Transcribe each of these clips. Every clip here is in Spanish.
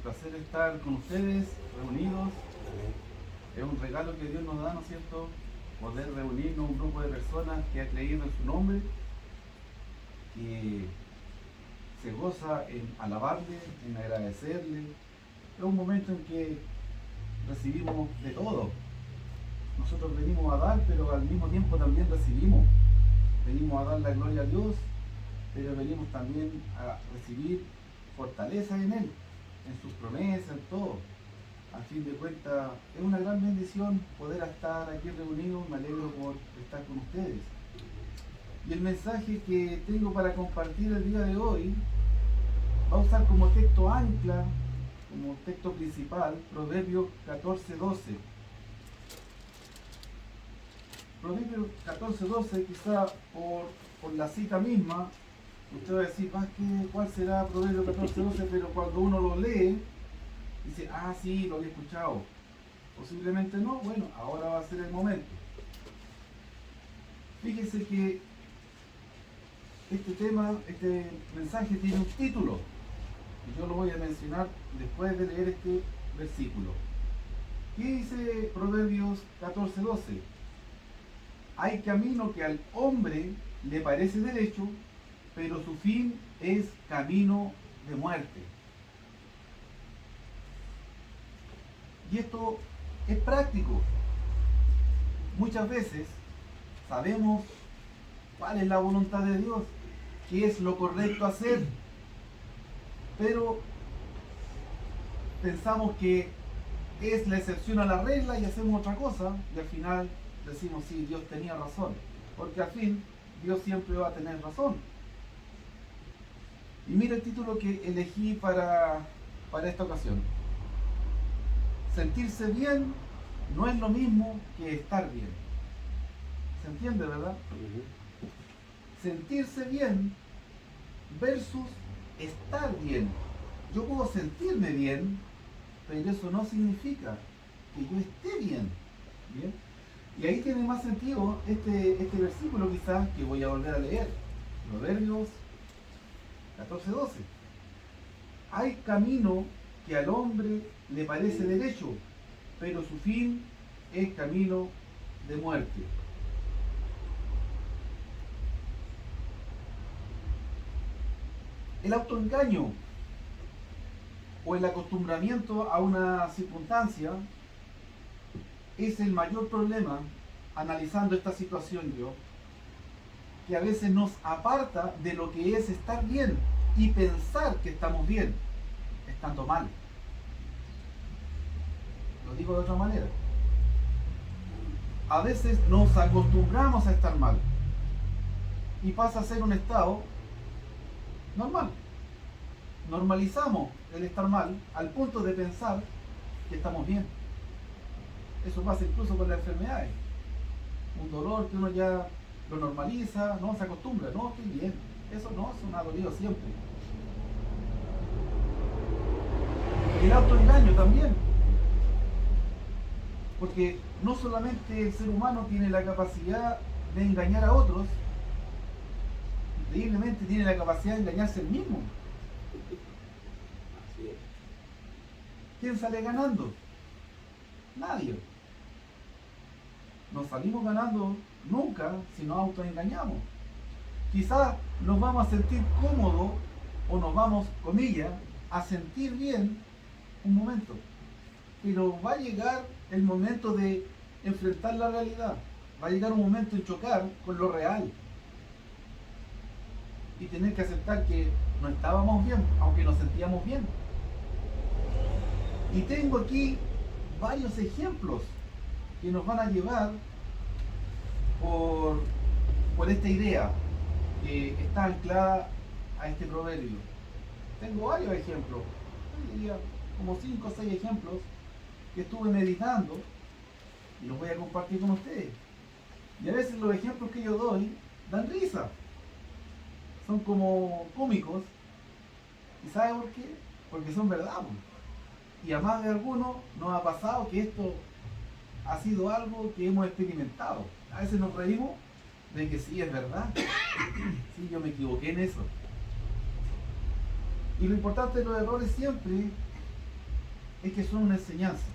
placer estar con ustedes, reunidos. Es un regalo que Dios nos da, ¿no es cierto? Poder reunirnos un grupo de personas que ha creído en su nombre, que se goza en alabarle, en agradecerle. Es un momento en que recibimos de todo. Nosotros venimos a dar, pero al mismo tiempo también recibimos. Venimos a dar la gloria a Dios, pero venimos también a recibir fortaleza en Él, en sus promesas, en todo. Al fin de cuentas, es una gran bendición poder estar aquí reunidos. Me alegro por estar con ustedes. Y el mensaje que tengo para compartir el día de hoy va a usar como texto ancla, como texto principal, Proverbios 14:12. Proverbios 14:12, quizá por la cita misma, usted va a decir, ¿cuál será Proverbios 14:12? Pero cuando uno lo lee, dice, sí, lo había escuchado. Posiblemente no, bueno, ahora va a ser el momento. Fíjese que este mensaje tiene un título, y yo lo voy a mencionar después de leer este versículo. ¿Qué dice Proverbios 14:12? Hay camino que al hombre le parece derecho, pero su fin es camino de muerte. Y esto es práctico. Muchas veces sabemos cuál es la voluntad de Dios, qué es lo correcto hacer, pero pensamos que es la excepción a la regla y hacemos otra cosa, y al final decimos, sí, Dios tenía razón, porque al fin Dios siempre va a tener razón. Y mira el título que elegí para esta ocasión. Sentirse bien no es lo mismo que estar bien. ¿Se entiende, verdad? Sentirse bien versus estar bien. Yo puedo sentirme bien, pero eso no significa que yo esté bien. ¿Bien? Y ahí tiene más sentido este versículo quizás que voy a volver a leer. Proverbios 14:12. Hay camino que al hombre le parece derecho, pero su fin es camino de muerte. El autoengaño o el acostumbramiento a una circunstancia es el mayor problema, analizando esta situación que a veces nos aparta de lo que es estar bien y pensar que estamos bien, estando mal. Lo digo de otra manera. A veces nos acostumbramos a estar mal y pasa a ser un estado normal. Normalizamos el estar mal al punto de pensar que estamos bien. Eso pasa incluso con las enfermedades. Un dolor que uno ya lo normaliza, no se acostumbra, no, estoy bien. Eso me ha dolido siempre. El autoengaño también. Porque no solamente el ser humano tiene la capacidad de engañar a otros, increíblemente tiene la capacidad de engañarse él mismo. Así es. ¿Quién sale ganando? Nadie. No salimos ganando nunca si nos autoengañamos. Quizás nos vamos a sentir cómodos o nos vamos, comillas, a sentir bien un momento. Pero va a llegar el momento de enfrentar la realidad. Va a llegar un momento en chocar con lo real. Y tener que aceptar que no estábamos bien, aunque nos sentíamos bien. Y tengo aquí varios ejemplos que nos van a llevar por esta idea que está anclada a este proverbio. Tengo varios ejemplos, yo diría como 5 o 6 ejemplos que estuve meditando y los voy a compartir con ustedes. Y a veces los ejemplos que yo doy dan risa, son como cómicos. ¿Y sabe por qué? Porque son verdad. Y a más de algunos nos ha pasado que esto ha sido algo que hemos experimentado. A veces nos reímos de que sí, es verdad. Sí, yo me equivoqué en eso. Y lo importante de los errores siempre es que son una enseñanza.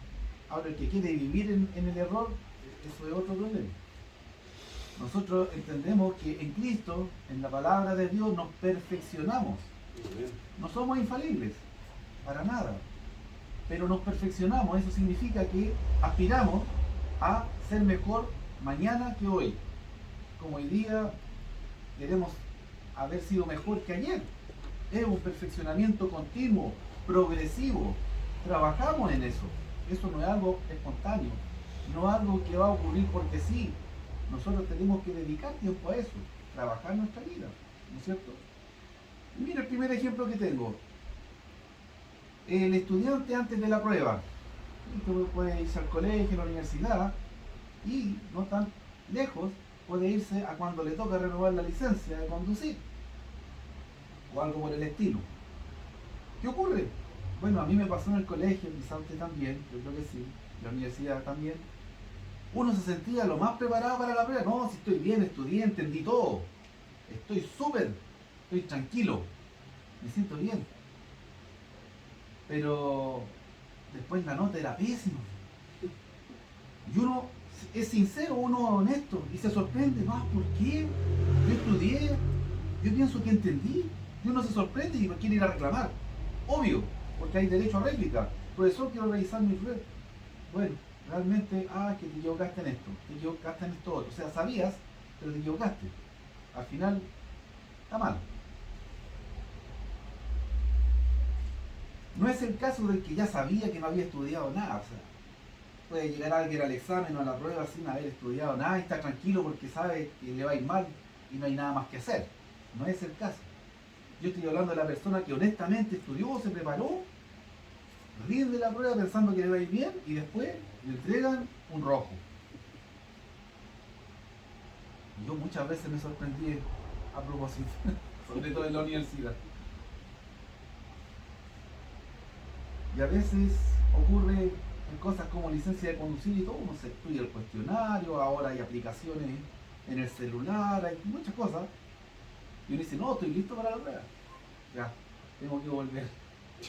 Ahora, el que quiere vivir en el error, eso es otro problema. Nosotros entendemos que en Cristo, en la palabra de Dios, nos perfeccionamos. No somos infalibles, para nada. Pero nos perfeccionamos, eso significa que aspiramos a ser mejor mañana que hoy. Como hoy día queremos haber sido mejor que ayer. Es un perfeccionamiento continuo, progresivo. Trabajamos en eso. Eso no es algo espontáneo, no es algo que va a ocurrir porque sí. Nosotros tenemos que dedicar tiempo a eso, trabajar nuestra vida, ¿no es cierto? Y mira el primer ejemplo que tengo. El estudiante antes de la prueba. Esto puede irse al colegio, a la universidad, y no tan lejos puede irse a cuando le toca renovar la licencia de conducir, o algo por el estilo. ¿Qué ocurre? Bueno, a mí me pasó en el colegio, quizá usted también, yo creo que sí, la universidad también. Uno se sentía lo más preparado para la prueba. No, si estoy bien, estudié, entendí todo. Estoy súper, estoy tranquilo, me siento bien. Pero después la nota era pésima. Y uno es sincero, uno es honesto y se sorprende. No, ¿por qué? Yo estudié, yo pienso que entendí. Y uno se sorprende y quiere ir a reclamar. Obvio, porque hay derecho a réplica. Profesor, quiero revisar mi prueba. Bueno, realmente, que te equivocaste en esto, te equivocaste en esto otro. O sea, sabías, pero te equivocaste. Al final, está mal. No es el caso del que ya sabía que no había estudiado nada. O sea, puede llegar alguien al examen o a la prueba sin haber estudiado nada y está tranquilo porque sabe que le va a ir mal y no hay nada más que hacer. No es el caso. Yo estoy hablando de la persona que honestamente estudió, se preparó, rinde la prueba pensando que le va a ir bien y después le entregan un rojo. Y yo muchas veces me sorprendí a propósito, sobre todo en la universidad. Y a veces ocurre en cosas como licencia de conducir y todo, uno se estudia el cuestionario, ahora hay aplicaciones en el celular, hay muchas cosas. Y uno dice, no, estoy listo para la prueba. Ya, tengo que volver,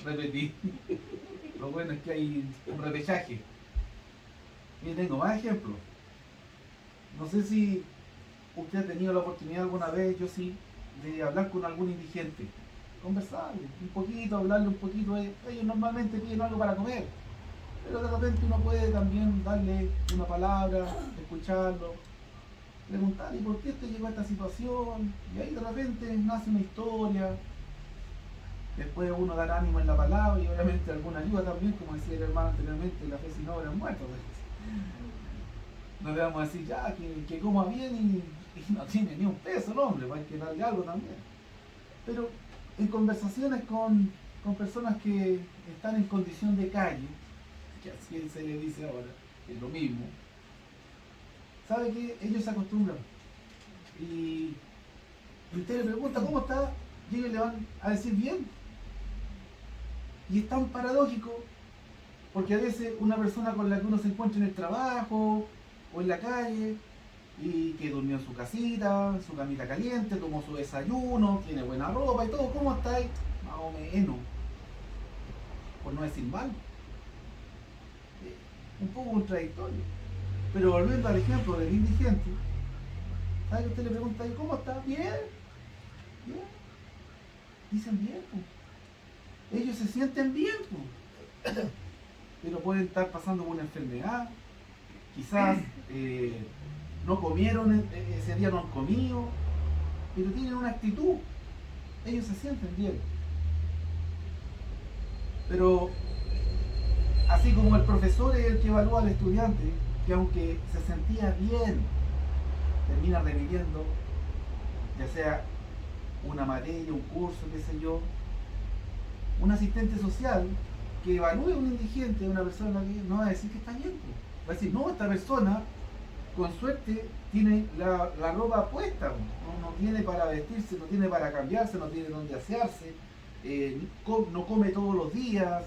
repetir. Lo bueno es que hay un repechaje. Y tengo más ejemplos. No sé si usted ha tenido la oportunidad alguna vez, yo sí, de hablar con algún indigente. Conversarle un poquito, hablarle un poquito. Ellos normalmente piden algo para comer, pero de repente uno puede también darle una palabra, escucharlo, preguntarle por qué usted llegó a esta situación, y ahí de repente nace una historia. Después uno da ánimo en la palabra y obviamente alguna ayuda también, como decía el hermano anteriormente, la fe sin obra es muerta. No le vamos a decir ya que coma bien y no tiene ni un peso el hombre, pues hay que darle algo también. Pero en conversaciones con personas que están en condición de calle, que así se le dice ahora, que es lo mismo, ¿sabe qué? Ellos se acostumbran. Y usted le pregunta cómo está, y ellos le van a decir bien. Y es tan paradójico, porque a veces una persona con la que uno se encuentra en el trabajo o en la calle, y que durmió en su casita, su camita caliente, tomó su desayuno, tiene buena ropa y todo, ¿cómo estáis? Más o menos, por no decir mal. Un poco contradictorio. Pero volviendo al ejemplo del indigente, ¿sabe que usted le pregunta, ¿cómo está? Bien, bien. Dicen bien, pues. Ellos se sienten bien, pues. Pero pueden estar pasando por una enfermedad, quizás no comieron, ese día no han comido, pero tienen una actitud, ellos se sienten bien. Pero así como el profesor es el que evalúa al estudiante, que aunque se sentía bien, termina repitiendo, ya sea una materia, un curso, qué sé yo, un asistente social que evalúe a un indigente, a una persona que no va a decir que está bien, va a decir, no, esta persona con suerte tiene la ropa puesta, no tiene para vestirse, no tiene para cambiarse, no tiene donde asearse, no come todos los días,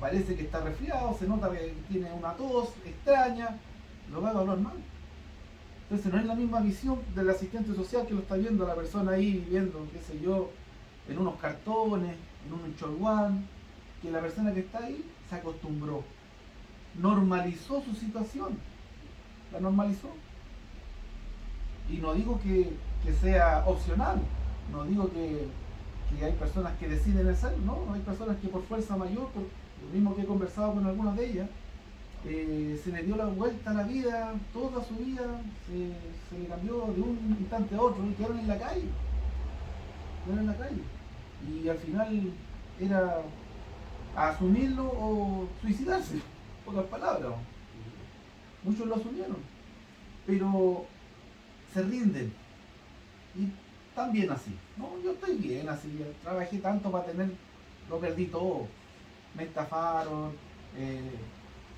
parece que está resfriado, se nota que tiene una tos extraña, lo va a evaluar mal. Entonces no es la misma visión del asistente social que lo está viendo a la persona ahí viviendo, qué sé yo, en unos cartones, en un cholguán, que la persona que está ahí se acostumbró, normalizó su situación, la normalizó. Y no digo que sea opcional, no digo que hay personas que deciden hacerlo, no, hay personas que por fuerza mayor, por lo mismo que he conversado con algunas de ellas, se le dio la vuelta a la vida, toda su vida, se le cambió de un instante a otro y quedaron en la calle, Y al final era asumirlo o suicidarse, pocas palabras. Muchos lo asumieron, pero se rinden y están bien así. No, yo estoy bien así, trabajé tanto para tener, lo perdí todo, me estafaron,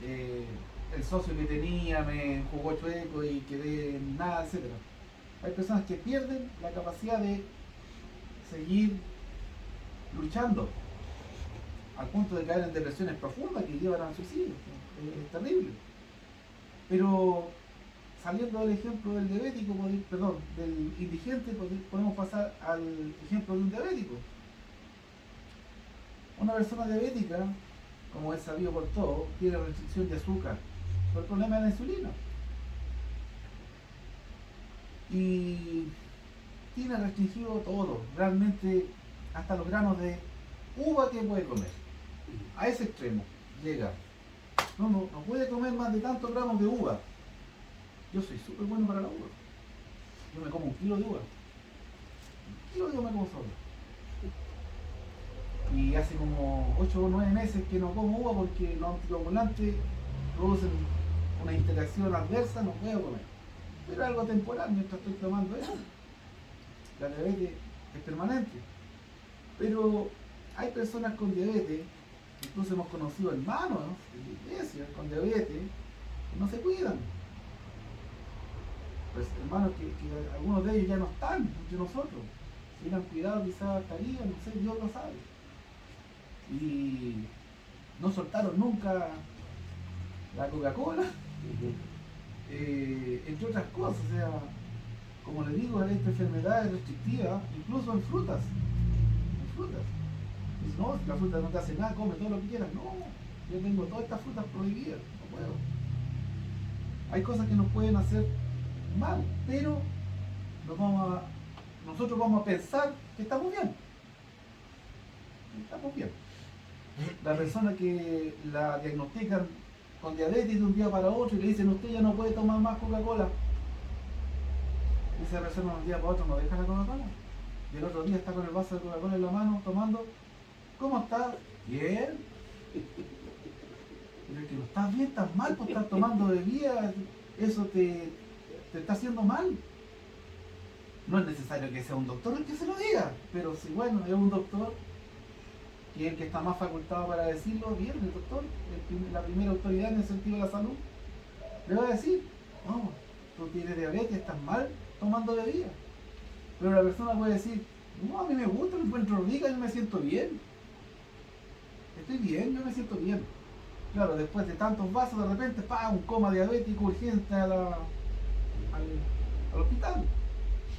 el socio que tenía me jugó chueco y quedé en nada, etcétera. Hay personas que pierden la capacidad de seguir luchando al punto de caer en depresiones profundas que llevan al suicidio. Es terrible. Pero saliendo del ejemplo del diabético, del indigente, podemos pasar al ejemplo de un diabético. Una persona diabética, como es sabido por todos, tiene restricción de azúcar, por el problema de la insulina. Y tiene restringido todo, realmente hasta los granos de uva que puede comer. A ese extremo llega. No puede comer más de tantos gramos de uva. Yo soy súper bueno para la uva. Yo me como 1 kilo de uva. 1 kilo de uva me como solo. Y hace como 8 o 9 meses que no como uva porque los anticoagulantes producen una interacción adversa, no puedo comer. Pero es algo temporal mientras estoy tomando eso. La diabetes es permanente. Pero hay personas con diabetes, incluso hemos conocido hermanos de la iglesia con diabetes, que no se cuidan. Pues hermanos que algunos de ellos ya no están entre nosotros. Si hubieran cuidado quizás estarían, no sé, Dios lo sabe. Y no soltaron nunca la Coca-Cola, entre otras cosas. O sea, como les digo, esta enfermedad es restrictiva, incluso en frutas. Dice, no, la fruta no te hace nada, come todo lo que quieras. No, yo tengo todas estas frutas prohibidas, no puedo. Hay cosas que nos pueden hacer mal, pero nosotros vamos a pensar que estamos bien. La persona que la diagnostican con diabetes de un día para otro y le dicen, usted ya no puede tomar más Coca-Cola. Esa persona de un día para otro no deja la Coca-Cola. Y el otro día está con el vaso de Coca-Cola en la mano, tomando. ¿Cómo estás? Bien. Pero es que no estás bien, estás mal, pues estás tomando bebida, eso te está haciendo mal. No es necesario que sea un doctor el que se lo diga, pero si bueno, es un doctor que es el que está más facultado para decirlo, bien, el doctor, la primera autoridad en el sentido de la salud, le va a decir, no, tú tienes diabetes, estás mal tomando bebida. Pero la persona puede decir, no, a mí me gusta, me encuentro rica, yo me siento bien. Estoy bien, yo me siento bien. Claro, después de tantos vasos, de repente, un coma diabético urgente al hospital.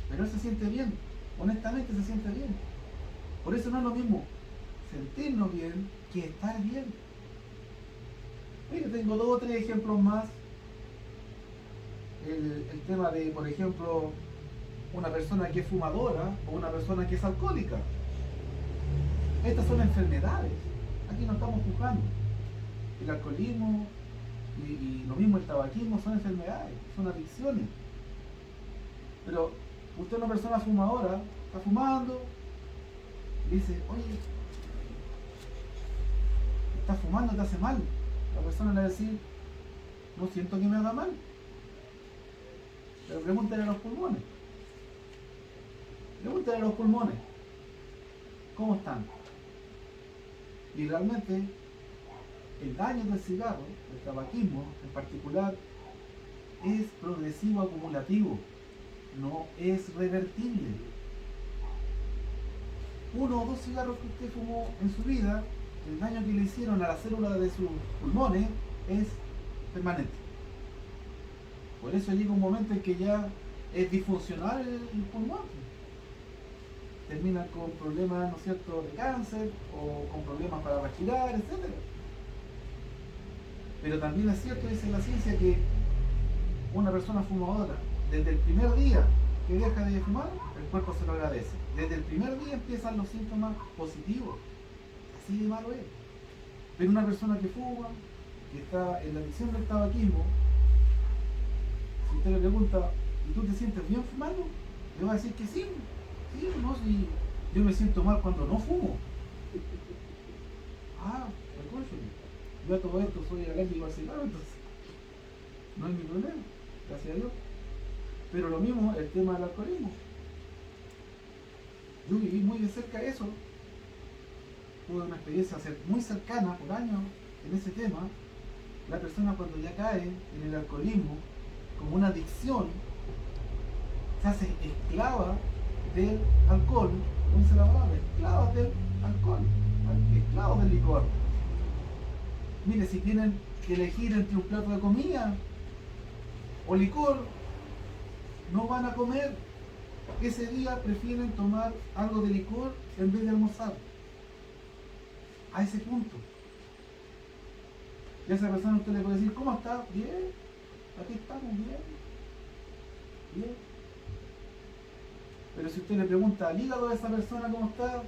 Pero él se siente bien, honestamente se siente bien. Por eso no es lo mismo sentirnos bien que estar bien. Mira, tengo 2 o 3 ejemplos más. El tema de, por ejemplo, una persona que es fumadora o una persona que es alcohólica. Estas son enfermedades. Aquí no estamos juzgando. El alcoholismo y lo mismo el tabaquismo son enfermedades, son adicciones. Pero usted es una persona fumadora, está fumando y dice, oye, estás fumando, te hace mal. La persona le va a decir, no siento que me haga mal. Pero pregúntale a los pulmones. ¿Cómo están? Y realmente el daño del cigarro, del tabaquismo en particular, es progresivo acumulativo, no es revertible. 1 o 2 cigarros que usted fumó en su vida, el daño que le hicieron a la célula de sus pulmones es permanente. Por eso llega un momento en que ya es disfuncional el pulmón. terminan con problemas, ¿no es cierto?, de cáncer o con problemas para respirar, etc. Pero también es cierto, dice la ciencia, que una persona fumadora, desde el primer día que deja de fumar, el cuerpo se lo agradece. Desde el primer día empiezan los síntomas positivos. Así de malo es. Pero una persona que fuma, que está en la adicción del tabaquismo, si usted le pregunta, ¿y tú te sientes bien fumando? Le va a decir que sí. Sí, no, si yo me siento mal cuando no fumo. Ah, recuerdo. Yo a todo esto soy alérgico al cigarro, entonces no hay mi problema, gracias a Dios. Pero lo mismo el tema del alcoholismo. Yo viví muy de cerca eso, tuve una experiencia muy cercana, por años, en ese tema. La persona cuando ya cae en el alcoholismo, como una adicción, se hace esclava del alcohol, ¿cómo dice la palabra? Esclava del alcohol, esclavos del licor. Mire, si tienen que elegir entre un plato de comida o licor, no van a comer. Ese día prefieren tomar algo de licor en vez de almorzar. A ese punto. Y a esa persona usted le puede decir, ¿cómo está? Bien, aquí estamos, bien. Bien. Pero si usted le pregunta al hígado de esa persona cómo está,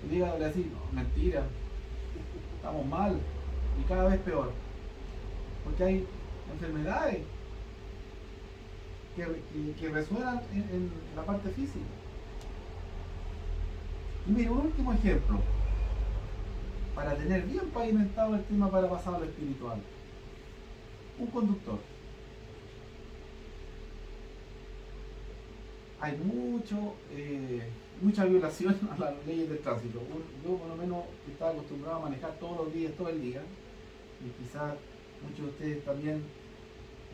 el hígado le dice, no, mentira, estamos mal y cada vez peor. Porque hay enfermedades que resuenan en la parte física. Y mire, un último ejemplo, para tener bien pavimentado el tema para pasar a lo espiritual. Un conductor. Hay mucha violación a las leyes del tránsito. Yo por lo menos estaba acostumbrado a manejar todos los días, todo el día, y quizás muchos de ustedes también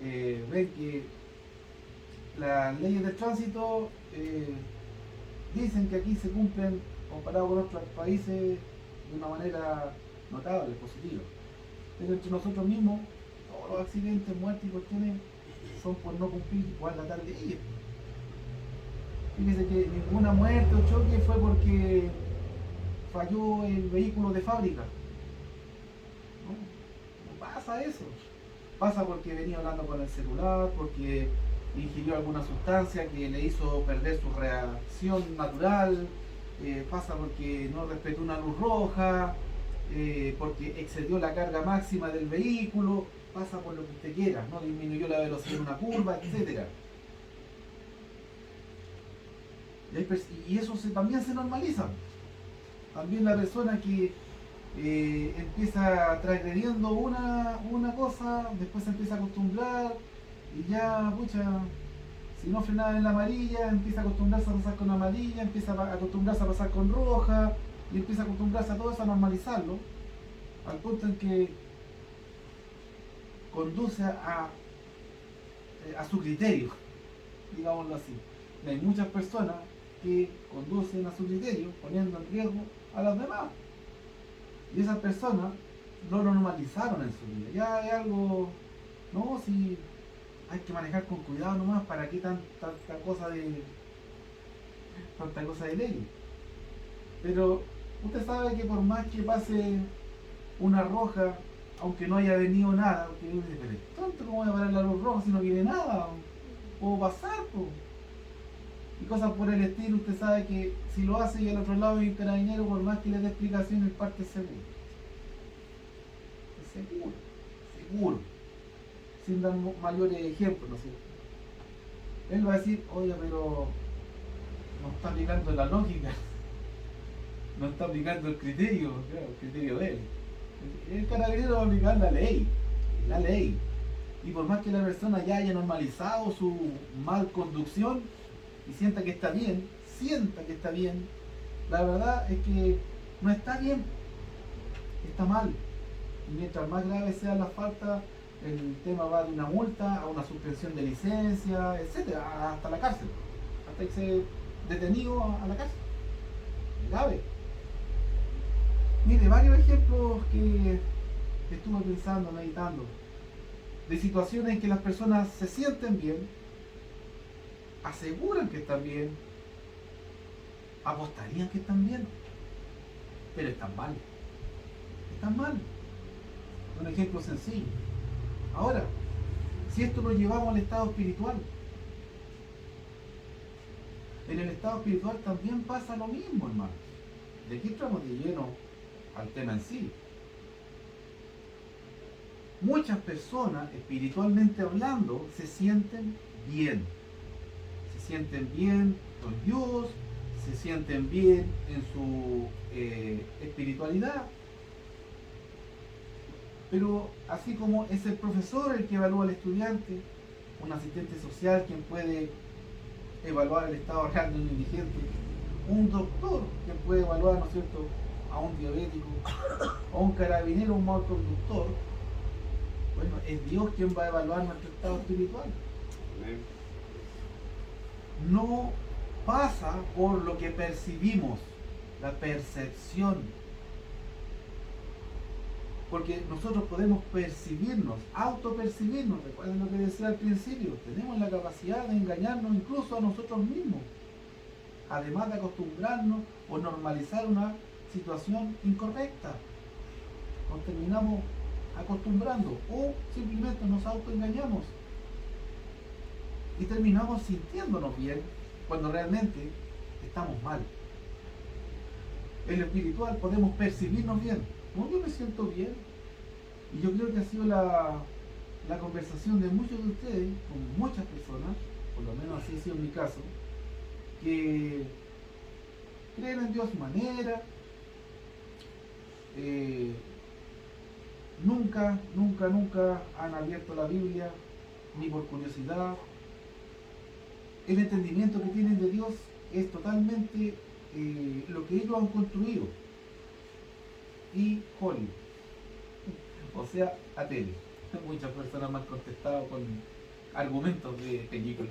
ven que las leyes del tránsito dicen que aquí se cumplen comparado con otros países de una manera notable, positiva. Pero entre nosotros mismos, todos los accidentes, muertes y cuestiones son por no cumplir igual la leyes. Fíjese que ninguna muerte o choque fue porque falló el vehículo de fábrica. No pasa eso. Pasa porque venía hablando con el celular, porque ingirió alguna sustancia que le hizo perder su reacción natural, pasa porque no respetó una luz roja, porque excedió la carga máxima del vehículo, pasa por lo que usted quiera, no disminuyó la velocidad en una curva, etc. Y eso también se normaliza. También la persona que empieza transgrediendo una cosa, después se empieza a acostumbrar y ya, pucha, si no frenaba en la amarilla, empieza a acostumbrarse a pasar con amarilla, empieza a acostumbrarse a pasar con roja y empieza a acostumbrarse a todo eso, a normalizarlo, al punto en que conduce a su criterio, digámoslo así. Y hay muchas personas que conducen a su criterio, poniendo en riesgo a las demás. Y esas personas no lo normalizaron en su vida. Ya es algo, no, si hay que manejar con cuidado nomás, ¿para qué tanta cosa de ley? Pero usted sabe que por más que pase una roja, aunque no haya venido nada, porque uno dice, pero es tonto, ¿cómo voy a parar la luz roja si no viene nada? Puedo pasar, pues. Y cosas por el estilo. Usted sabe que si lo hace y al otro lado hay un carabinero, por más que le dé explicación, el parte es seguro. Es seguro, seguro. Sin dar mayores ejemplos, ¿no es cierto? Él va a decir, oye, pero no está aplicando la lógica, no está aplicando el criterio, claro, el criterio de él. El carabinero va a aplicar la ley, la ley. Y por más que la persona ya haya normalizado su mal conducción y sienta que está bien, la verdad es que no está bien, está mal. Y mientras más grave sea la falta, el tema va de una multa a una suspensión de licencia, etcétera, hasta la cárcel, hasta irse detenido a la cárcel. Grave. Mire, varios ejemplos que estuve pensando, meditando, de situaciones en que las personas se sienten bien, aseguran que están bien, apostarían que están bien, pero están mal. Están mal. Un ejemplo sencillo. Ahora, si esto lo llevamos al estado espiritual, en el estado espiritual también pasa lo mismo, hermano. De aquí entramos de lleno al tema en sí. Muchas personas, espiritualmente hablando, se sienten bien. Se sienten bien con Dios, se sienten bien en su espiritualidad. Pero así como es el profesor el que evalúa al estudiante, un asistente social quien puede evaluar el estado real de un indigente, un doctor quien puede evaluar, ¿no es cierto?, a un diabético, o un carabinero, un mal conductor. Bueno, es Dios quien va a evaluar nuestro estado espiritual. No pasa por lo que percibimos, la percepción. Porque nosotros podemos percibirnos, autopercibirnos. Recuerden lo que decía al principio, tenemos la capacidad de engañarnos incluso a nosotros mismos. Además de acostumbrarnos o normalizar una situación incorrecta. Nos terminamos acostumbrando o simplemente nos autoengañamos y terminamos sintiéndonos bien cuando realmente estamos mal. En lo espiritual podemos percibirnos bien. No, yo me siento bien. Y yo creo que ha sido la conversación de muchos de ustedes con muchas personas, por lo menos así ha sido mi caso, que creen en Dios a su manera, nunca han abierto la Biblia, ni por curiosidad. El entendimiento que tienen de Dios es totalmente lo que ellos han construido. Y Hollywood, o sea, a tele. Muchas personas me han contestado con argumentos de películas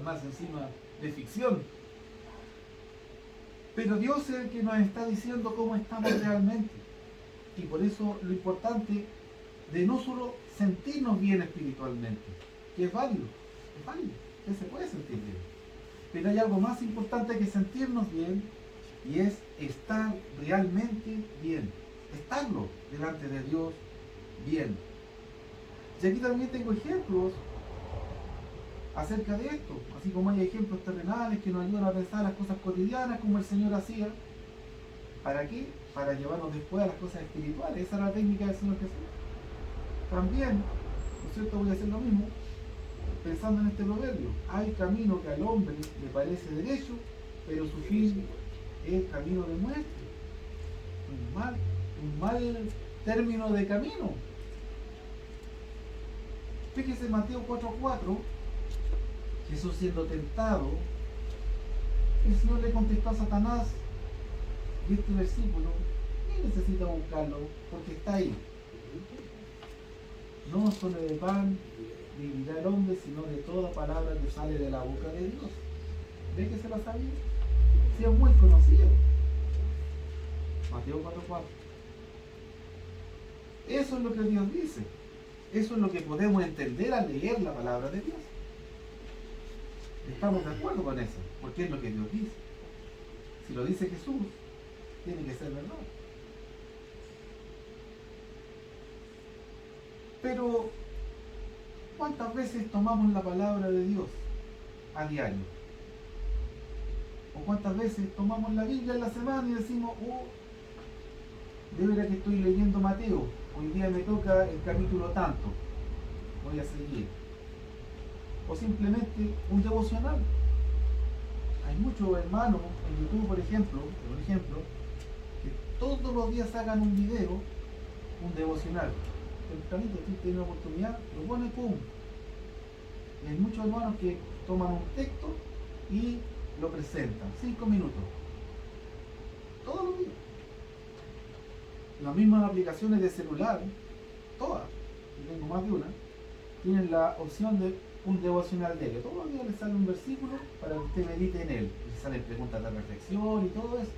más encima de ficción. Pero Dios es el que nos está diciendo cómo estamos realmente. Y por eso lo importante de no solo sentirnos bien espiritualmente, que es válido, que se puede sentir bien. Pero hay algo más importante que sentirnos bien, y es estar realmente bien. Estarlo delante de Dios bien. Y aquí también tengo ejemplos acerca de esto, así como hay ejemplos terrenales que nos ayudan a pensar las cosas cotidianas como el Señor hacía. ¿Para qué? Para llevarnos después a las cosas espirituales. Esa es la técnica del Señor Jesús. También, ¿no es cierto?, voy a hacer lo mismo pensando en este proverbio. Hay camino que al hombre le parece derecho, pero su fin es camino de muerte. Un mal término de camino. Fíjese en Mateo 4:4, Jesús siendo tentado, el Señor le contestó a Satanás, y este versículo, ni necesita buscarlo, porque está ahí. No solo de pan vivirá el hombre, sino de toda palabra que sale de la boca de Dios. ¿Ve que se la sabía? Sí, es muy conocido. Mateo 4:4. Eso es lo que Dios dice. Eso es lo que podemos entender al leer la palabra de Dios. Estamos de acuerdo con eso, porque es lo que Dios dice. Si lo dice Jesús, tiene que ser verdad. Pero, ¿cuántas veces tomamos la palabra de Dios a diario? ¿O cuántas veces tomamos la Biblia en la semana y decimos, de verdad que estoy leyendo Mateo, hoy día me toca el capítulo tanto, voy a seguir? O simplemente un devocional. Hay muchos hermanos en YouTube, por ejemplo, que todos los días sacan un video, un devocional. Tempranito, si tiene una oportunidad, lo pone, pum. Y hay muchos hermanos que toman un texto y lo presentan, 5 minutos. Todos los días. Las mismas aplicaciones de celular, todas, y tengo más de una, tienen la opción de un devocional diario. Todos los días le sale un versículo para que usted medite en él. Y salen preguntas de reflexión y todo eso.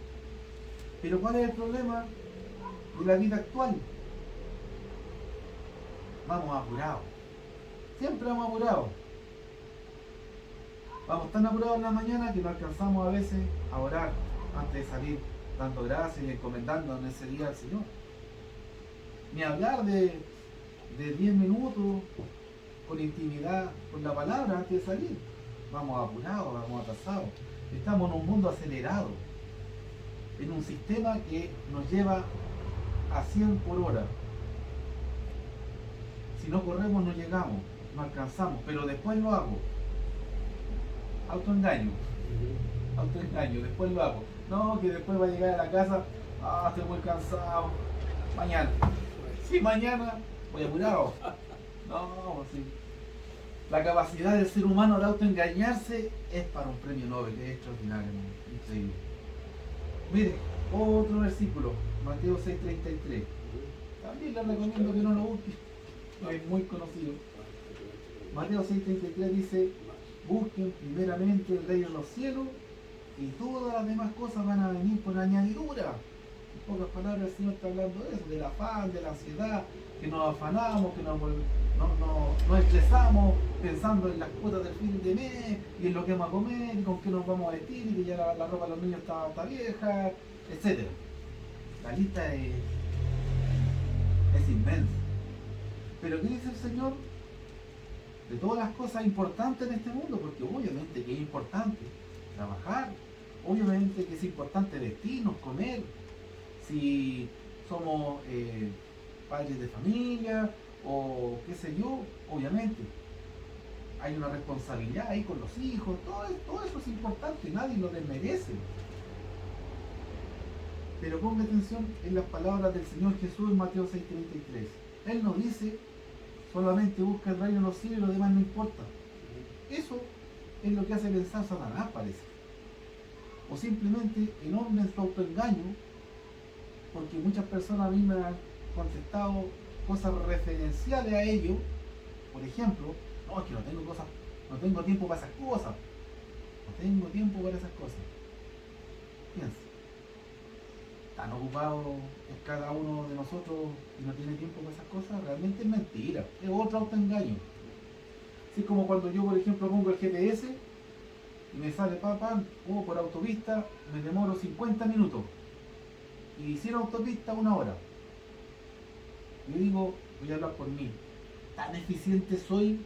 Pero ¿cuál es el problema de la vida actual? Vamos apurados. Siempre vamos apurados. Vamos tan apurados en la mañana que no alcanzamos a veces a orar antes de salir, dando gracias y encomendando en ese día al Señor. Ni hablar de 10 minutos con intimidad, con la palabra antes de salir. Vamos apurados, vamos atrasados. Estamos en un mundo acelerado, en un sistema que nos lleva a 100 por hora. Si no corremos no llegamos, no alcanzamos, pero después lo hago. Autoengaño, después lo hago. No, que después va a llegar a la casa, estoy muy cansado, mañana. Sí, mañana voy apurado. No, pues sí. La capacidad del ser humano de autoengañarse es para un premio Nobel, es extraordinario, increíble. Mire, otro versículo, Mateo 6:33. También les recomiendo que no lo busquen, es muy conocido. Mateo 6:33 dice: busquen primeramente el reino de los cielos y todas las demás cosas van a venir por añadidura. En pocas palabras el Señor está hablando de eso, del afán, de la ansiedad, que nos afanamos, que nos estresamos pensando en las cuotas del fin de mes y en lo que vamos a comer y con qué nos vamos a vestir y que ya la ropa de los niños está vieja, etc. La lista es inmensa. Pero ¿qué dice el Señor? De todas las cosas importantes en este mundo, porque obviamente que es importante trabajar, obviamente que es importante vestirnos, comer, si somos padres de familia o qué sé yo, obviamente hay una responsabilidad ahí con los hijos, todo eso es importante, nadie lo desmerece. Pero ponga atención en las palabras del Señor Jesús en Mateo 6:33. Él nos dice: solamente busca el reino de los cielos y lo demás no importa. Eso es lo que hace pensar Satanás, parece. O simplemente el hombre en su autoengaño, porque muchas personas a mí me han contestado cosas referenciales a ello. Por ejemplo, no, es que no tengo tiempo para esas cosas. No tengo tiempo para esas cosas. Piensa. Tan ocupado es cada uno de nosotros y no tiene tiempo para esas cosas. Realmente es mentira, es otro autoengaño. Así como cuando yo, por ejemplo, pongo el GPS y me sale por autopista me demoro 50 minutos y si autopista 1 hora. Yo digo, voy a hablar por mí, tan eficiente soy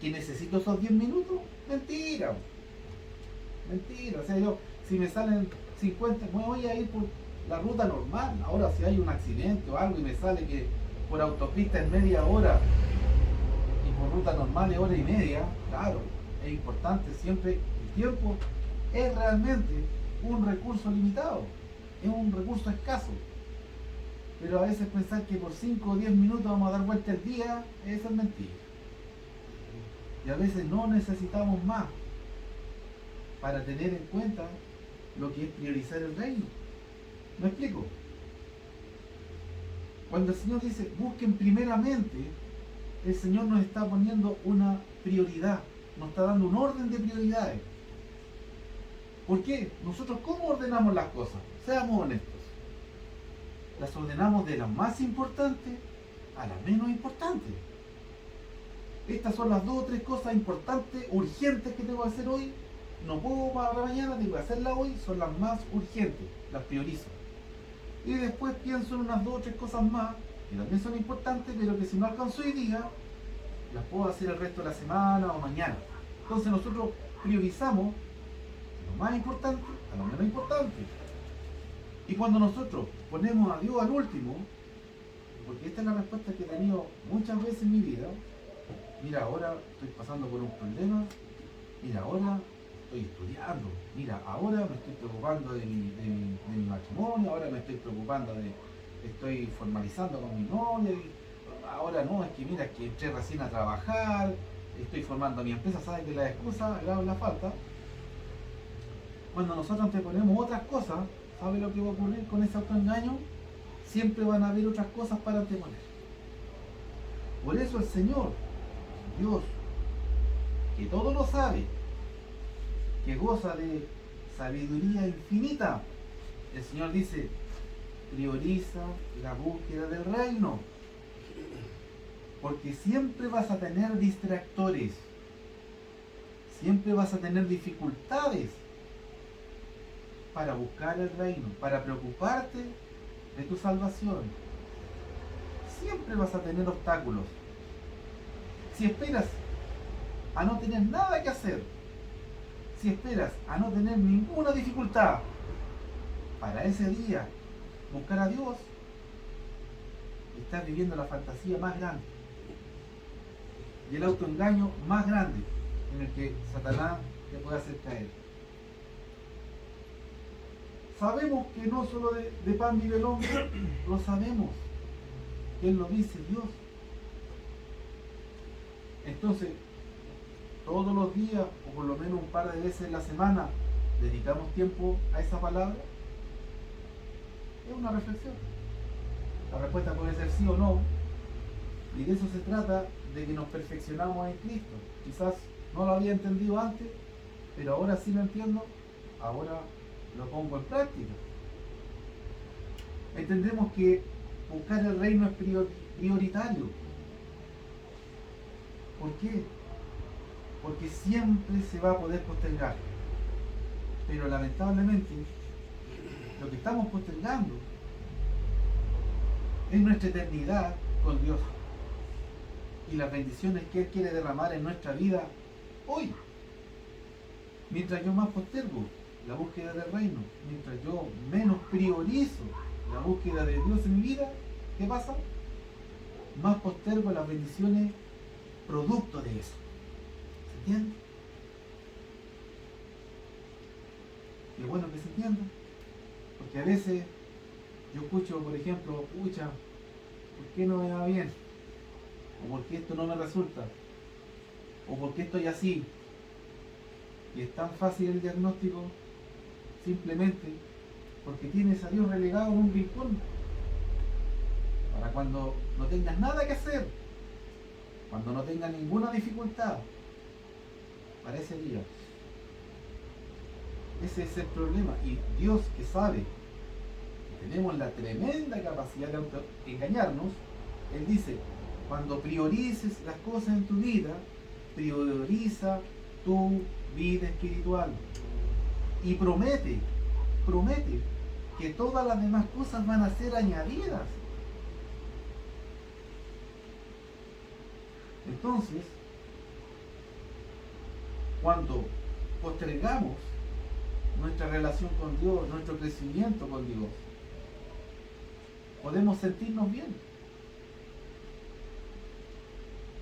que necesito esos 10 minutos. Mentira, o sea, yo si me salen 50, me voy a ir por la ruta normal. Ahora si hay un accidente o algo y me sale que por autopista es media hora y por ruta normal es hora y media, claro, es importante siempre. El tiempo es realmente un recurso limitado, es un recurso escaso, pero a veces pensar que por 5 o 10 minutos vamos a dar vuelta al día, eso es mentira. Y a veces no necesitamos más para tener en cuenta lo que es priorizar el reino. ¿Me explico? Cuando el Señor dice busquen primeramente, el Señor nos está poniendo una prioridad, nos está dando un orden de prioridades. ¿Por qué? Nosotros, ¿cómo ordenamos las cosas? Seamos honestos. Las ordenamos de las más importantes a las menos importantes. Estas son las 2 o 3 cosas importantes, urgentes que tengo que hacer hoy. No puedo para mañana, tengo que hacerlas hoy, son las más urgentes, las priorizo. Y después pienso en unas 2 o 3 cosas más, que también son importantes, pero que si no alcanzo hoy día, las puedo hacer el resto de la semana o mañana. Entonces nosotros priorizamos lo más importante a lo menos importante. Y cuando nosotros ponemos a Dios al último, porque esta es la respuesta que he tenido muchas veces en mi vida: mira, ahora estoy pasando por un problema, mira, ahora estoy estudiando, mira, ahora me estoy preocupando de mi matrimonio, ahora me estoy preocupando estoy formalizando con mi novia, ahora no, es que mira, es que entré recién a trabajar, estoy formando mi empresa. ¿Sabes que la excusa la falta? Cuando nosotros te ponemos otras cosas, ¿sabes lo que va a ocurrir con ese autoengaño? Siempre van a haber otras cosas para anteponer. Por eso el Señor, Dios, que todo lo sabe, que goza de sabiduría infinita, el Señor dice: prioriza la búsqueda del reino, porque siempre vas a tener distractores, Siempre vas a tener dificultades para buscar el reino, para preocuparte de tu salvación. Siempre vas a tener obstáculos. Si esperas a no tener nada que hacer, si esperas a no tener ninguna dificultad para ese día buscar a Dios, estás viviendo la fantasía más grande y el autoengaño más grande en el que Satanás te puede hacer caer. Sabemos que no solo de pan vive el hombre, lo sabemos, que Él lo dice Dios. Entonces, todos los días, o por lo menos un par de veces en la semana, dedicamos tiempo a esa palabra. Es una reflexión. La respuesta puede ser sí o no, y de eso se trata, de que nos perfeccionamos en Cristo. Quizás no lo había entendido antes, pero ahora sí lo entiendo, ahora lo pongo en práctica. Entendemos que buscar el reino es prioritario. ¿Por qué? Porque siempre se va a poder postergar. Pero lamentablemente, lo que estamos postergando es nuestra eternidad con Dios y las bendiciones que Él quiere derramar en nuestra vida hoy. Mientras yo más postergo la búsqueda del reino, mientras yo menos priorizo la búsqueda de Dios en mi vida, ¿qué pasa? Más postergo las bendiciones producto de eso. ¿Se entiende? Y es bueno que se entienda, porque a veces yo escucho, por ejemplo, pucha, ¿por qué no me va bien? ¿O por qué esto no me resulta? ¿O por qué estoy así? Y es tan fácil el diagnóstico, simplemente porque tienes a Dios relegado en un rincón. Para cuando no tengas nada que hacer, cuando no tengas ninguna dificultad, para ese día. Ese es el problema. Y Dios, que sabe que tenemos la tremenda capacidad de engañarnos, Él dice, cuando priorices las cosas en tu vida, prioriza tu vida espiritual. Y promete que todas las demás cosas van a ser añadidas. Entonces, cuando postergamos nuestra relación con Dios, nuestro crecimiento con Dios, podemos sentirnos bien,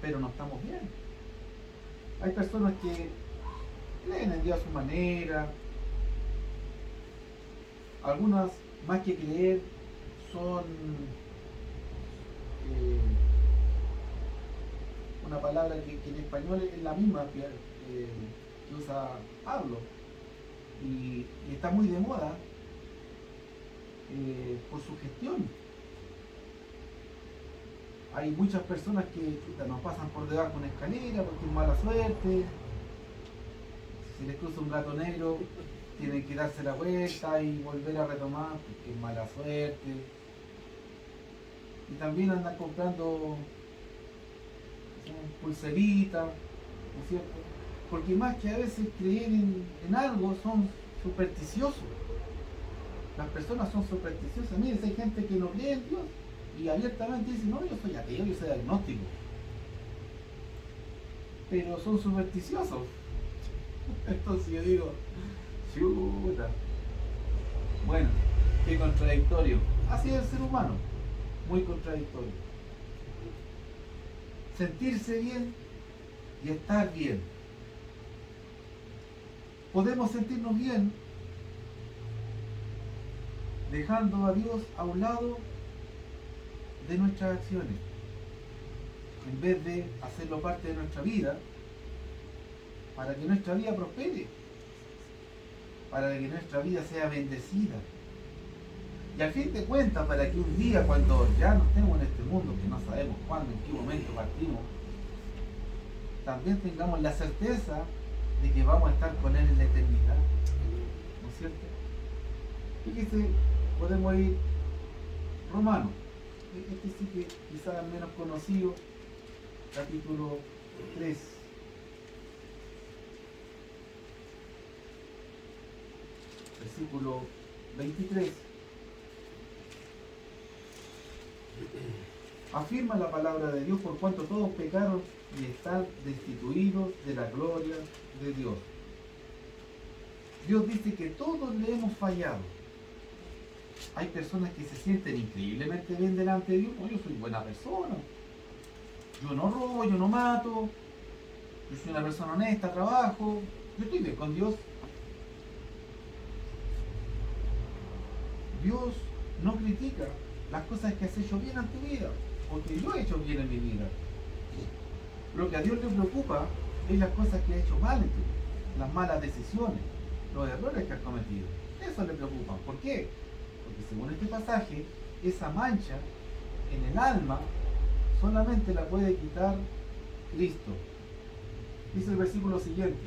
pero no estamos bien. Hay personas que creen en Dios a su manera, algunas más que creer son una palabra que en español es la misma que usa Pablo y está muy de moda por su gestión. Hay muchas personas que nos pasan por debajo de una escalera porque es mala suerte. Si les cruza un gato negro, tienen que darse la vuelta y volver a retomar porque es mala suerte. Y también andan comprando pulseritas, ¿no es cierto? Porque más que a veces creer en algo, son supersticiosos. Las personas son supersticiosas. Miren, hay gente que no cree en Dios y abiertamente dice, no, yo soy ateo, yo soy agnóstico. Pero son supersticiosos. Entonces yo digo, chuta. Bueno, qué contradictorio. Así es el ser humano, muy contradictorio. Sentirse bien y estar bien. Podemos sentirnos bien dejando a Dios a un lado de nuestras acciones, en vez de hacerlo parte de nuestra vida, para que nuestra vida prospere, para que nuestra vida sea bendecida. Y al fin de cuentas, para que un día, cuando ya no estemos en este mundo, que no sabemos cuándo, en qué momento partimos, también tengamos la certeza de que vamos a estar con Él en la eternidad. ¿No es cierto? Fíjese, podemos ir Romanos. Este sí que quizás es menos conocido, capítulo 3. versículo 23. Afirma la palabra de Dios: por cuanto todos pecaron y están destituidos de la gloria de Dios. Dios dice que todos le hemos fallado. Hay personas que se sienten increíblemente bien delante de Dios. Oh, yo soy buena persona, yo no robo, yo no mato, yo soy una persona honesta, trabajo, yo estoy bien con Dios. Dios no critica las cosas que has hecho bien en tu vida, porque yo he hecho bien en mi vida. Lo que a Dios le preocupa es las cosas que has hecho mal en tu vida, las malas decisiones, los errores que has cometido. Eso le preocupa. ¿Por qué? Porque según este pasaje, esa mancha en el alma solamente la puede quitar Cristo. Dice el versículo siguiente: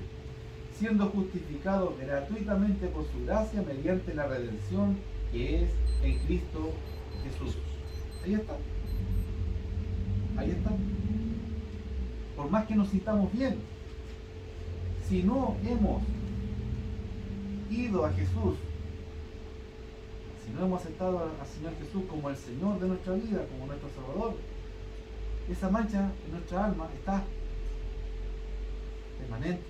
siendo justificados gratuitamente por su gracia mediante la redención que es en Cristo Jesús. Ahí está. Ahí está. Por más que nos sintamos bien, si no hemos ido a Jesús, si no hemos aceptado al Señor Jesús como el Señor de nuestra vida, como nuestro Salvador, esa mancha en nuestra alma está permanente,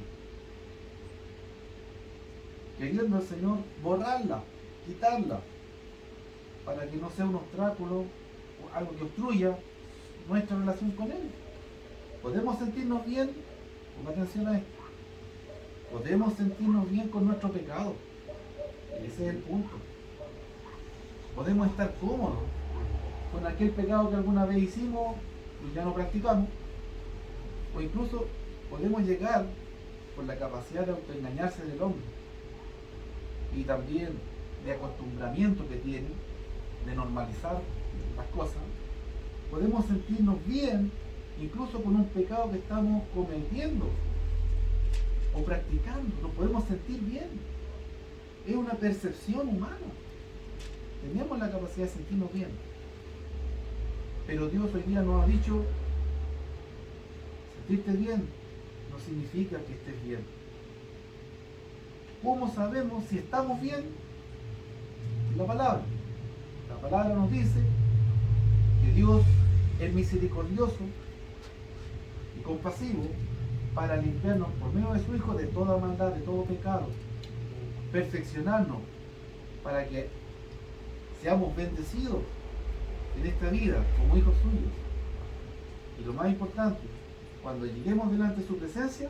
queriendo el Señor borrarla, quitarla, para que no sea un obstáculo o algo que obstruya nuestra relación con Él. Podemos sentirnos bien, ponga atención a esto, podemos sentirnos bien con nuestro pecado, ese es el punto. Podemos estar cómodos con aquel pecado que alguna vez hicimos y ya no practicamos, o incluso podemos llegar por la capacidad de autoengañarse del hombre y también de acostumbramiento que tiene, de normalizar las cosas. Podemos sentirnos bien incluso con un pecado que estamos cometiendo o practicando. Nos podemos sentir bien. Es una percepción humana. Tenemos la capacidad de sentirnos bien. Pero Dios hoy día nos ha dicho: sentirte bien no significa que estés bien. ¿Cómo sabemos si estamos bien? La palabra. La palabra nos dice que Dios es misericordioso y compasivo para limpiarnos por medio de su Hijo de toda maldad, de todo pecado, perfeccionarnos para que seamos bendecidos en esta vida como hijos suyos. Y lo más importante, cuando lleguemos delante de su presencia,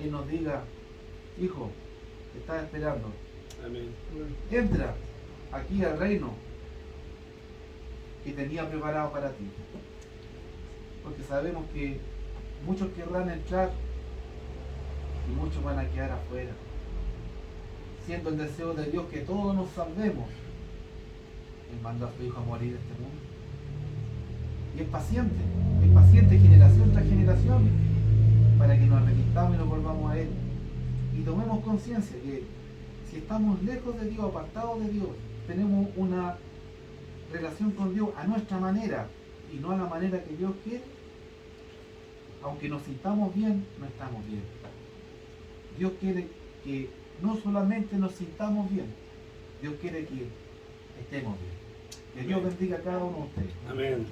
Él nos diga: hijo, te estás esperando. Amén. Entra aquí al reino que tenía preparado para ti. Porque sabemos que muchos querrán entrar y muchos van a quedar afuera, siendo el deseo de Dios que todos nos salvemos. Él mandó a su Hijo a morir a este mundo. Y es paciente generación tras generación, para que nos arrepintamos y nos volvamos a Él. Y tomemos conciencia que si estamos lejos de Dios, apartados de Dios, tenemos una relación con Dios a nuestra manera y no a la manera que Dios quiere, aunque nos sintamos bien, no estamos bien. Dios quiere que no solamente nos sintamos bien, Dios quiere que estemos bien. Que Dios bendiga a cada uno de ustedes. Amén.